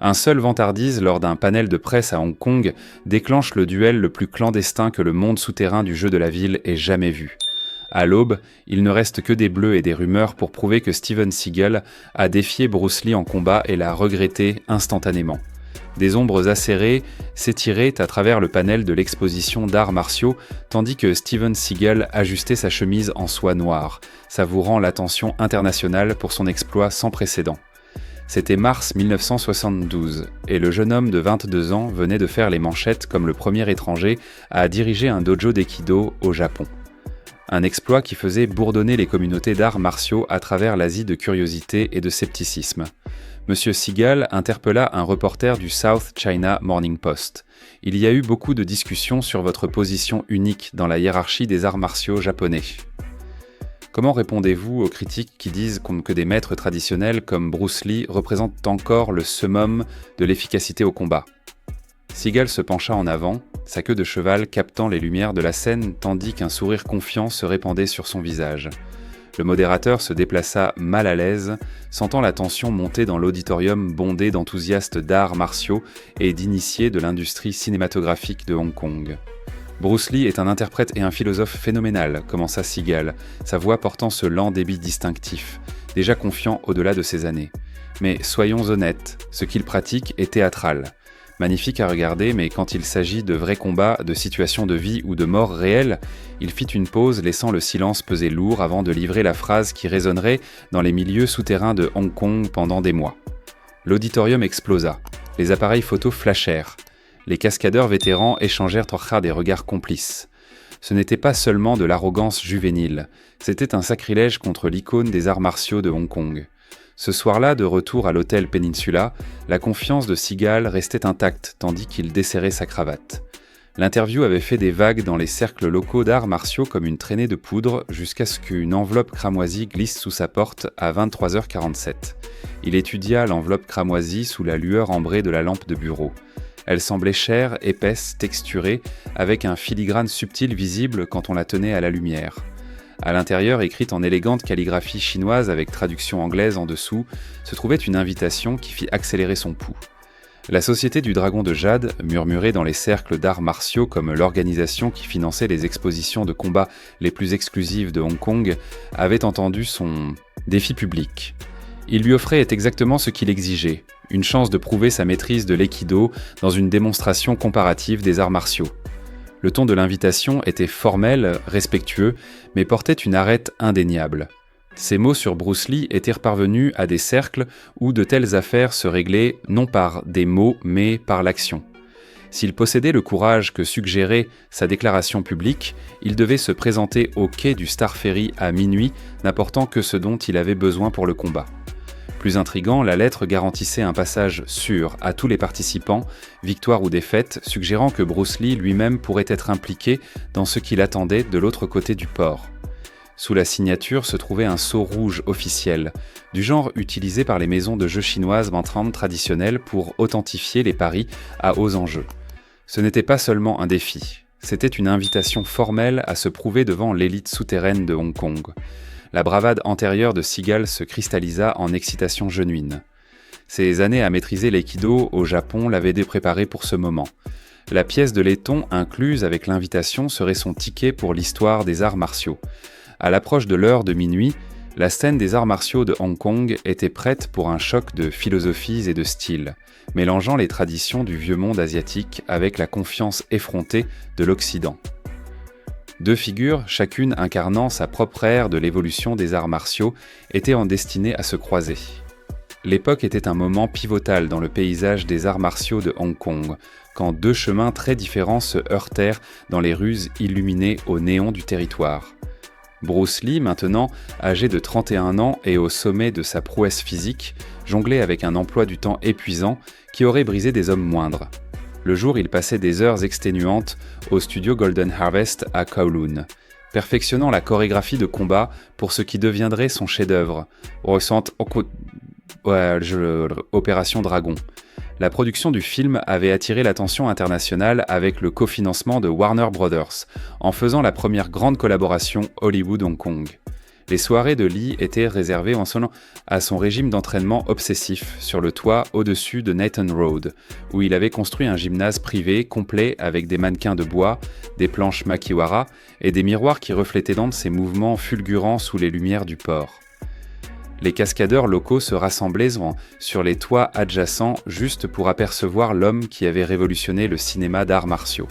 Un seul vantardise lors d'un panel de presse à Hong Kong déclenche le duel le plus clandestin que le monde souterrain du jeu de la ville ait jamais vu. À l'aube, il ne reste que des bleus et des rumeurs pour prouver que Steven Seagal a défié Bruce Lee en combat et l'a regretté instantanément. Des ombres acérées s'étiraient à travers le panel de l'exposition d'arts martiaux, tandis que Steven Seagal ajustait sa chemise en soie noire, savourant l'attention internationale pour son exploit sans précédent. C'était mars 1972, et le jeune homme de 22 ans venait de faire les manchettes comme le premier étranger à diriger un dojo d'aïkido au Japon. Un exploit qui faisait bourdonner les communautés d'arts martiaux à travers l'Asie de curiosité et de scepticisme. Monsieur Seagal interpella un reporter du South China Morning Post. Il y a eu beaucoup de discussions sur votre position unique dans la hiérarchie des arts martiaux japonais. Comment répondez-vous aux critiques qui disent que des maîtres traditionnels comme Bruce Lee représentent encore le summum de l'efficacité au combat ? Seagal se pencha en avant, sa queue de cheval captant les lumières de la scène tandis qu'un sourire confiant se répandait sur son visage. Le modérateur se déplaça mal à l'aise, sentant la tension monter dans l'auditorium bondé d'enthousiastes d'arts martiaux et d'initiés de l'industrie cinématographique de Hong Kong. Bruce Lee est un interprète et un philosophe phénoménal, commença Seagal, sa voix portant ce lent débit distinctif, déjà confiant au-delà de ses années. Mais soyons honnêtes, ce qu'il pratique est théâtral. Magnifique à regarder, mais quand il s'agit de vrais combats, de situations de vie ou de mort réelles, il fit une pause laissant le silence peser lourd avant de livrer la phrase qui résonnerait dans les milieux souterrains de Hong Kong pendant des mois. L'auditorium explosa, les appareils photos flashèrent. Les cascadeurs vétérans échangèrent des regards complices. Ce n'était pas seulement de l'arrogance juvénile, c'était un sacrilège contre l'icône des arts martiaux de Hong Kong. Ce soir-là, de retour à l'hôtel Peninsula, la confiance de Seagal restait intacte tandis qu'il desserrait sa cravate. L'interview avait fait des vagues dans les cercles locaux d'arts martiaux comme une traînée de poudre jusqu'à ce qu'une enveloppe cramoisie glisse sous sa porte à 23h47. Il étudia l'enveloppe cramoisie sous la lueur ambrée de la lampe de bureau. Elle semblait chère, épaisse, texturée, avec un filigrane subtil visible quand on la tenait à la lumière. À l'intérieur, écrite en élégante calligraphie chinoise avec traduction anglaise en dessous, se trouvait une invitation qui fit accélérer son pouls. La Société du Dragon de Jade, murmurée dans les cercles d'arts martiaux comme l'organisation qui finançait les expositions de combat les plus exclusives de Hong Kong, avait entendu son défi public. Il lui offrait exactement ce qu'il exigeait, une chance de prouver sa maîtrise de l'aïkido dans une démonstration comparative des arts martiaux. Le ton de l'invitation était formel, respectueux, mais portait une arête indéniable. Ces mots sur Bruce Lee étaient parvenus à des cercles où de telles affaires se réglaient non par des mots, mais par l'action. S'il possédait le courage que suggérait sa déclaration publique, il devait se présenter au quai du Star Ferry à minuit, n'apportant que ce dont il avait besoin pour le combat. Plus intriguant, la lettre garantissait un passage sûr à tous les participants, victoire ou défaite, suggérant que Bruce Lee lui-même pourrait être impliqué dans ce qu'il attendait de l'autre côté du port. Sous la signature se trouvait un sceau rouge officiel, du genre utilisé par les maisons de jeux chinoises entrantes traditionnelles pour authentifier les paris à hauts enjeux. Ce n'était pas seulement un défi, c'était une invitation formelle à se prouver devant l'élite souterraine de Hong Kong. La bravade antérieure de Seagal se cristallisa en excitation genuine. Ses années à maîtriser l'aïkido au Japon l'avaient dépréparé pour ce moment. La pièce de laiton incluse avec l'invitation serait son ticket pour l'histoire des arts martiaux. À l'approche de l'heure de minuit, la scène des arts martiaux de Hong Kong était prête pour un choc de philosophies et de styles, mélangeant les traditions du vieux monde asiatique avec la confiance effrontée de l'Occident. Deux figures, chacune incarnant sa propre ère de l'évolution des arts martiaux, étaient en destinée à se croiser. L'époque était un moment pivotal dans le paysage des arts martiaux de Hong Kong, quand deux chemins très différents se heurtèrent dans les rues illuminées au néon du territoire. Bruce Lee, maintenant âgé de 31 ans et au sommet de sa prouesse physique, jonglait avec un emploi du temps épuisant qui aurait brisé des hommes moindres. Le jour, il passait des heures exténuantes au studio Golden Harvest à Kowloon, perfectionnant la chorégraphie de combat pour ce qui deviendrait son chef-d'œuvre, Opération Dragon. La production du film avait attiré l'attention internationale avec le cofinancement de Warner Brothers, en faisant la première grande collaboration Hollywood-Hong Kong. Les soirées de Lee étaient réservées à son régime d'entraînement obsessif sur le toit au-dessus de Nathan Road, où il avait construit un gymnase privé complet avec des mannequins de bois, des planches makiwara et des miroirs qui reflétaient dans ses mouvements fulgurants sous les lumières du port. Les cascadeurs locaux se rassemblaient sur les toits adjacents juste pour apercevoir l'homme qui avait révolutionné le cinéma d'arts martiaux.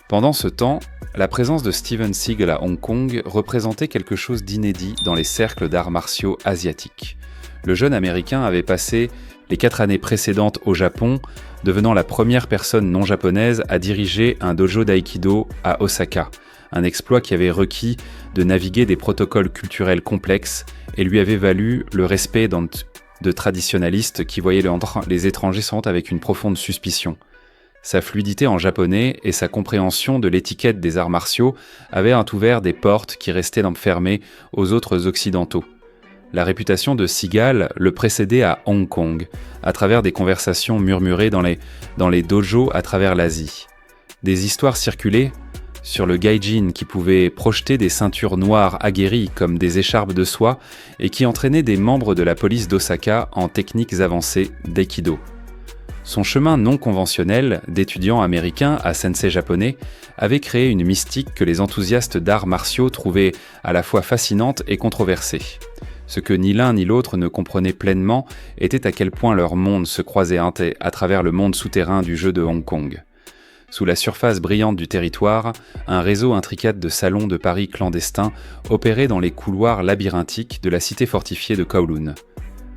Pendant ce temps, la présence de Steven Seagal à Hong Kong représentait quelque chose d'inédit dans les cercles d'arts martiaux asiatiques. Le jeune Américain avait passé les 4 années précédentes au Japon, devenant la première personne non japonaise à diriger un dojo d'aïkido à Osaka, un exploit qui avait requis de naviguer des protocoles culturels complexes et lui avait valu le respect de traditionalistes qui voyaient les étrangers avec une profonde suspicion. Sa fluidité en japonais et sa compréhension de l'étiquette des arts martiaux avaient ouvert des portes qui restaient fermées aux autres occidentaux. La réputation de Seagal le précédait à Hong Kong, à travers des conversations murmurées dans les dojos à travers l'Asie. Des histoires circulaient sur le gaijin qui pouvait projeter des ceintures noires aguerries comme des écharpes de soie et qui entraînait des membres de la police d'Osaka en techniques avancées d'aïkido. Son chemin non conventionnel d'étudiant américain à sensei japonais avait créé une mystique que les enthousiastes d'arts martiaux trouvaient à la fois fascinante et controversée. Ce que ni l'un ni l'autre ne comprenaient pleinement était à quel point leur monde se croisait à travers le monde souterrain du jeu de Hong Kong. Sous la surface brillante du territoire, un réseau intricate de salons de paris clandestins opérait dans les couloirs labyrinthiques de la cité fortifiée de Kowloon.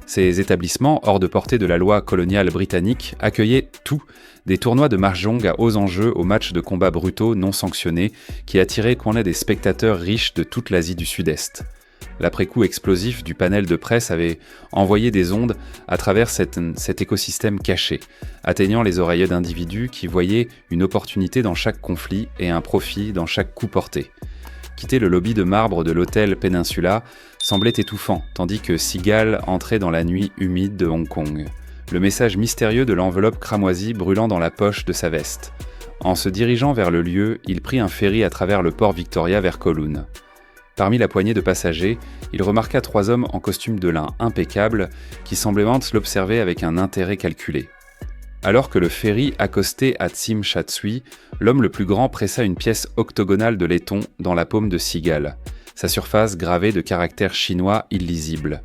Ces établissements, hors de portée de la loi coloniale britannique, accueillaient tout, des tournois de mahjong à hauts enjeux aux matchs de combats brutaux non sanctionnés qui attiraient des spectateurs riches de toute l'Asie du Sud-Est. L'après-coup explosif du panel de presse avait envoyé des ondes à travers cet écosystème caché, atteignant les oreilles d'individus qui voyaient une opportunité dans chaque conflit et un profit dans chaque coup porté. Quitter le lobby de marbre de l'hôtel Peninsula semblait étouffant, tandis que Seagal entrait dans la nuit humide de Hong Kong, le message mystérieux de l'enveloppe cramoisie brûlant dans la poche de sa veste. En se dirigeant vers le lieu, il prit un ferry à travers le port Victoria vers Kowloon. Parmi la poignée de passagers, il remarqua 3 hommes en costume de lin impeccable qui semblaient l'observer avec un intérêt calculé. Alors que le ferry accostait à Tsim Sha Tsui, l'homme le plus grand pressa une pièce octogonale de laiton dans la paume de Seagal, sa surface gravée de caractères chinois illisibles.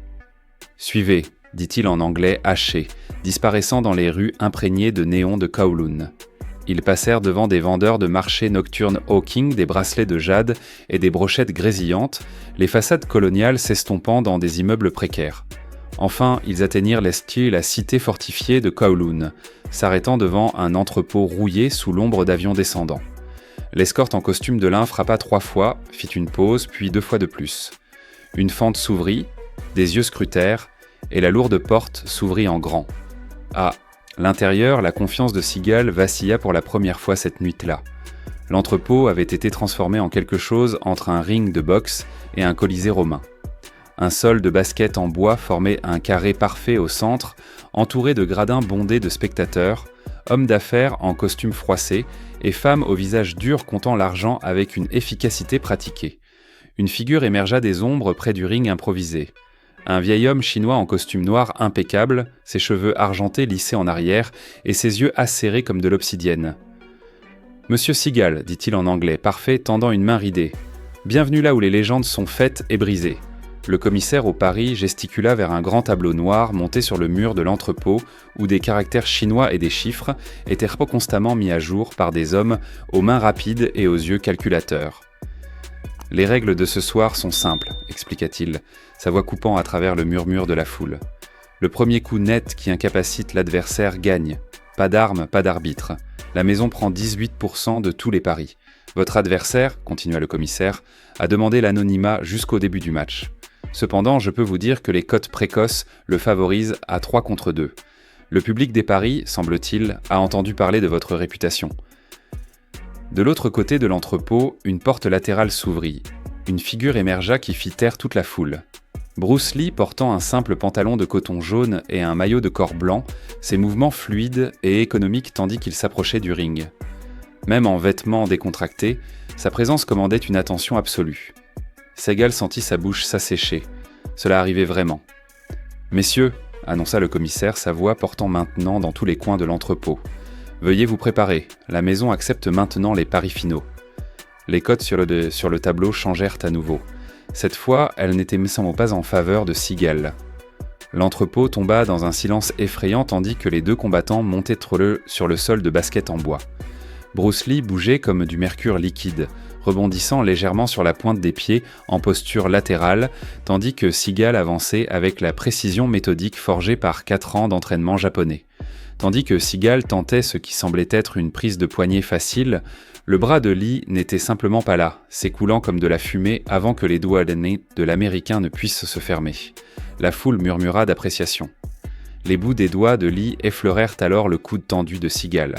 « Suivez », dit-il en anglais haché, disparaissant dans les rues imprégnées de néons de Kowloon. Ils passèrent devant des vendeurs de marché nocturnes hawking des bracelets de jade et des brochettes grésillantes, les façades coloniales s'estompant dans des immeubles précaires. Enfin, ils atteignirent la cité fortifiée de Kowloon, s'arrêtant devant un entrepôt rouillé sous l'ombre d'avions descendants. L'escorte en costume de lin frappa 3 fois, fit une pause, puis 2 fois de plus. Une fente s'ouvrit, des yeux scrutèrent, et la lourde porte s'ouvrit en grand. À l'intérieur, la confiance de Seagal vacilla pour la première fois cette nuit-là. L'entrepôt avait été transformé en quelque chose entre un ring de boxe et un colisée romain. Un sol de basket en bois formait un carré parfait au centre, entouré de gradins bondés de spectateurs, hommes d'affaires en costume froissé et femmes au visage dur comptant l'argent avec une efficacité pratiquée. Une figure émergea des ombres près du ring improvisé. Un vieil homme chinois en costume noir impeccable, ses cheveux argentés lissés en arrière et ses yeux acérés comme de l'obsidienne. « Monsieur Seagal, dit-il en anglais, parfait, tendant une main ridée. Bienvenue là où les légendes sont faites et brisées. » Le commissaire au pari gesticula vers un grand tableau noir monté sur le mur de l'entrepôt où des caractères chinois et des chiffres étaient constamment mis à jour par des hommes aux mains rapides et aux yeux calculateurs. « Les règles de ce soir sont simples, expliqua-t-il, sa voix coupant à travers le murmure de la foule. Le premier coup net qui incapacite l'adversaire gagne. Pas d'armes, pas d'arbitre. La maison prend 18% de tous les paris. Votre adversaire, continua le commissaire, a demandé l'anonymat jusqu'au début du match. Cependant, je peux vous dire que les cotes précoces le favorisent à 3 contre 2. Le public des paris, semble-t-il, a entendu parler de votre réputation. De l'autre côté de l'entrepôt, une porte latérale s'ouvrit. Une figure émergea qui fit taire toute la foule. Bruce Lee, portant un simple pantalon de coton jaune et un maillot de corps blanc, ses mouvements fluides et économiques tandis qu'il s'approchait du ring. Même en vêtements décontractés, sa présence commandait une attention absolue. Segal sentit sa bouche s'assécher. Cela arrivait vraiment. « Messieurs, annonça le commissaire, sa voix portant maintenant dans tous les coins de l'entrepôt. Veuillez vous préparer, la maison accepte maintenant les paris finaux. » Les cotes sur le tableau changèrent à nouveau. Cette fois, elles n'étaient semble pas en faveur de Seagal. L'entrepôt tomba dans un silence effrayant tandis que les deux combattants montaient sur le sol de basket en bois. Bruce Lee bougeait comme du mercure liquide, rebondissant légèrement sur la pointe des pieds en posture latérale, tandis que Seagal avançait avec la précision méthodique forgée par 4 ans d'entraînement japonais. Tandis que Seagal tentait ce qui semblait être une prise de poignet facile, le bras de Lee n'était simplement pas là, s'écoulant comme de la fumée avant que les doigts de l'Américain ne puissent se fermer. La foule murmura d'appréciation. Les bouts des doigts de Lee effleurèrent alors le coude tendu de Seagal.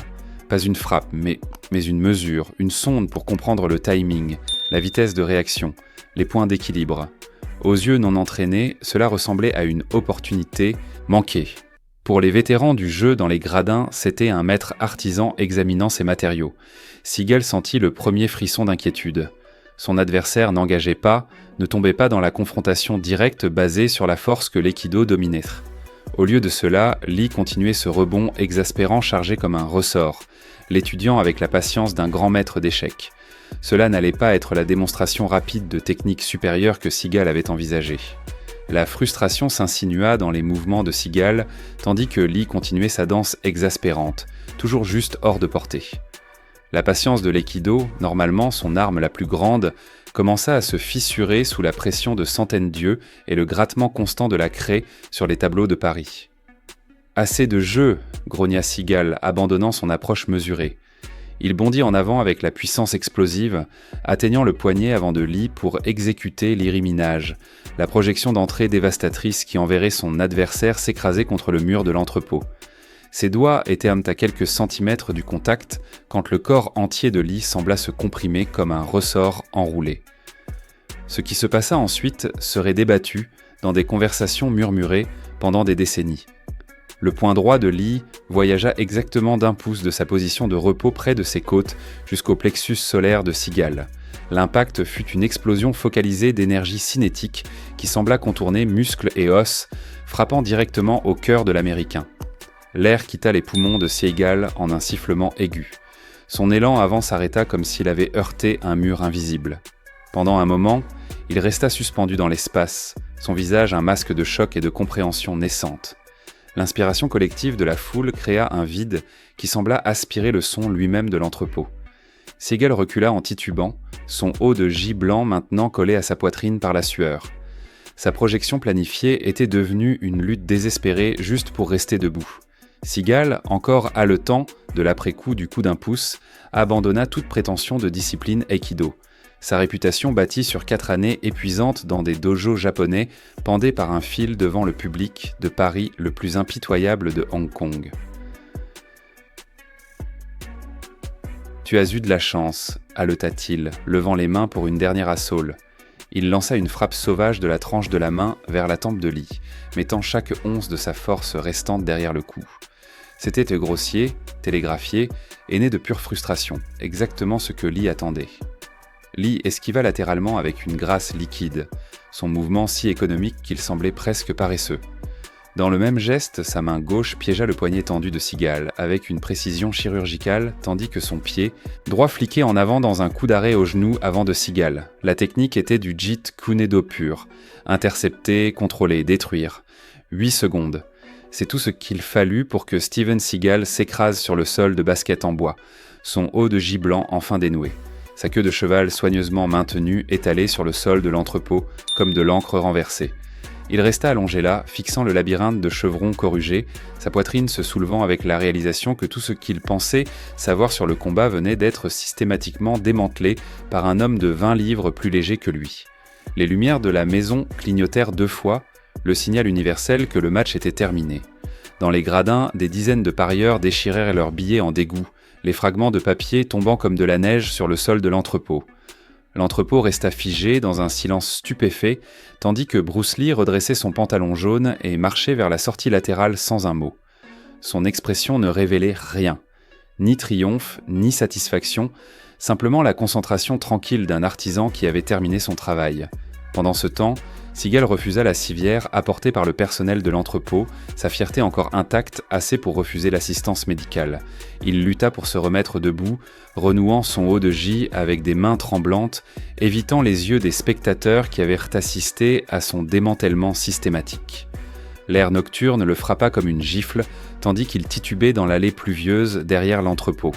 Pas une frappe, mais une mesure, une sonde pour comprendre le timing, la vitesse de réaction, les points d'équilibre. Aux yeux non entraînés, cela ressemblait à une opportunité manquée. Pour les vétérans du jeu dans les gradins, c'était un maître artisan examinant ses matériaux. Seagal sentit le premier frisson d'inquiétude. Son adversaire n'engageait pas, ne tombait pas dans la confrontation directe basée sur la force que l'Aikido dominait. Au lieu de cela, Lee continuait ce rebond exaspérant chargé comme un ressort, l'étudiant avec la patience d'un grand maître d'échecs. Cela n'allait pas être la démonstration rapide de techniques supérieures que Seagal avait envisagée. La frustration s'insinua dans les mouvements de Seagal, tandis que Lee continuait sa danse exaspérante, toujours juste hors de portée. La patience de l'Aikido, normalement son arme la plus grande, commença à se fissurer sous la pression de centaines d'yeux et le grattement constant de la craie sur les tableaux de Paris. « Assez de jeu !» grogna Seagal, abandonnant son approche mesurée. Il bondit en avant avec la puissance explosive, atteignant le poignet avant de Lee pour exécuter l'iriminage, la projection d'entrée dévastatrice qui enverrait son adversaire s'écraser contre le mur de l'entrepôt. Ses doigts étaient à quelques centimètres du contact quand le corps entier de Lee sembla se comprimer comme un ressort enroulé. Ce qui se passa ensuite serait débattu dans des conversations murmurées pendant des décennies. Le poing droit de Lee voyagea exactement d'1 pouce de sa position de repos près de ses côtes jusqu'au plexus solaire de Seagal. L'impact fut une explosion focalisée d'énergie cinétique qui sembla contourner muscles et os, frappant directement au cœur de l'Américain. L'air quitta les poumons de Seagal en un sifflement aigu. Son élan avant s'arrêta comme s'il avait heurté un mur invisible. Pendant un moment, il resta suspendu dans l'espace, son visage un masque de choc et de compréhension naissante. L'inspiration collective de la foule créa un vide qui sembla aspirer le son lui-même de l'entrepôt. Seagal recula en titubant, son haut de gis blanc maintenant collé à sa poitrine par la sueur. Sa projection planifiée était devenue une lutte désespérée juste pour rester debout. Seagal, encore haletant de l'après-coup du coup d'1 pouce, abandonna toute prétention de discipline Aikido. Sa réputation bâtie sur 4 années épuisantes dans des dojos japonais pendait par un fil devant le public de Paris le plus impitoyable de Hong Kong. « Tu as eu de la chance », haleta-t-il, levant les mains pour une dernière assaut. Il lança une frappe sauvage de la tranche de la main vers la tempe de Lee, mettant chaque once de sa force restante derrière le coup. C'était grossier, télégraphié, et né de pure frustration, exactement ce que Lee attendait. Lee esquiva latéralement avec une grâce liquide, son mouvement si économique qu'il semblait presque paresseux. Dans le même geste, sa main gauche piégea le poignet tendu de Seagal, avec une précision chirurgicale, tandis que son pied droit fliquait en avant dans un coup d'arrêt au genou avant de Seagal. La technique était du Jeet Kune Do pur. Intercepter, contrôler, détruire. 8 secondes. C'est tout ce qu'il fallut pour que Steven Seagal s'écrase sur le sol de basket en bois, son haut de gis blanc enfin dénoué. Sa queue de cheval soigneusement maintenue étalée sur le sol de l'entrepôt, comme de l'encre renversée. Il resta allongé là, fixant le labyrinthe de chevrons corrugés, sa poitrine se soulevant avec la réalisation que tout ce qu'il pensait savoir sur le combat venait d'être systématiquement démantelé par un homme de 20 livres plus léger que lui. Les lumières de la maison clignotèrent 2 fois, le signal universel que le match était terminé. Dans les gradins, des dizaines de parieurs déchirèrent leurs billets en dégoût, les fragments de papier tombant comme de la neige sur le sol de l'entrepôt. L'entrepôt resta figé dans un silence stupéfait, tandis que Bruce Lee redressait son pantalon jaune et marchait vers la sortie latérale sans un mot. Son expression ne révélait rien, ni triomphe, ni satisfaction, simplement la concentration tranquille d'un artisan qui avait terminé son travail, Pendant ce temps, Seagal refusa la civière apportée par le personnel de l'entrepôt, sa fierté encore intacte assez pour refuser l'assistance médicale. Il lutta pour se remettre debout, renouant son haut de gis avec des mains tremblantes, évitant les yeux des spectateurs qui avaient assisté à son démantèlement systématique. L'air nocturne le frappa comme une gifle, tandis qu'il titubait dans l'allée pluvieuse derrière l'entrepôt.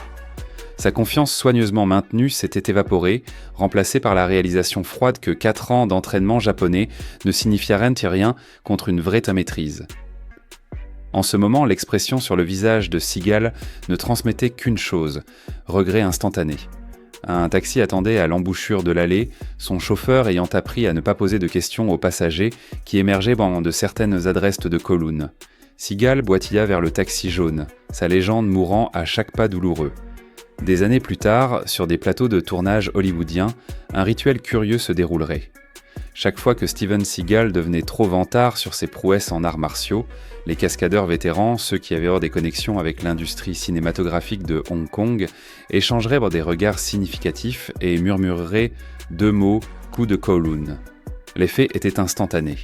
Sa confiance soigneusement maintenue s'était évaporée, remplacée par la réalisation froide que 4 ans d'entraînement japonais ne signifiaient rien contre une vraie maîtrise. En ce moment, l'expression sur le visage de Seagal ne transmettait qu'une chose, regret instantané. Un taxi attendait à l'embouchure de l'allée, son chauffeur ayant appris à ne pas poser de questions aux passagers qui émergeaient de certaines adresses de Kowloon. Seagal boitilla vers le taxi jaune, sa légende mourant à chaque pas douloureux. Des années plus tard, sur des plateaux de tournage hollywoodiens, un rituel curieux se déroulerait. Chaque fois que Steven Seagal devenait trop vantard sur ses prouesses en arts martiaux, les cascadeurs vétérans, ceux qui avaient des connexions avec l'industrie cinématographique de Hong Kong, échangeraient des regards significatifs et murmureraient 2 mots « coup de Kowloon ». L'effet était instantané.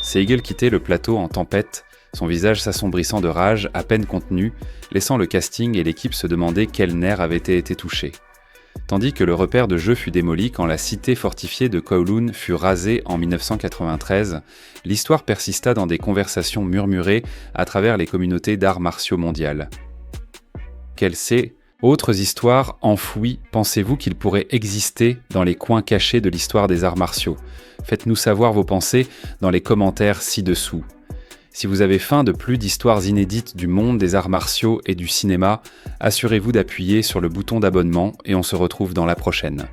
Seagal quittait le plateau en tempête, son visage s'assombrissant de rage à peine contenu, laissant le casting et l'équipe se demander quel nerf avait été touché. Tandis que le repère de jeu fut démoli quand la cité fortifiée de Kowloon fut rasée en 1993, l'histoire persista dans des conversations murmurées à travers les communautés d'arts martiaux mondiales. Quelles autres histoires enfouies pensez-vous qu'il pourrait exister dans les coins cachés de l'histoire des arts martiaux ? Faites-nous savoir vos pensées dans les commentaires ci-dessous. Si vous avez faim de plus d'histoires inédites du monde des arts martiaux et du cinéma, assurez-vous d'appuyer sur le bouton d'abonnement et on se retrouve dans la prochaine.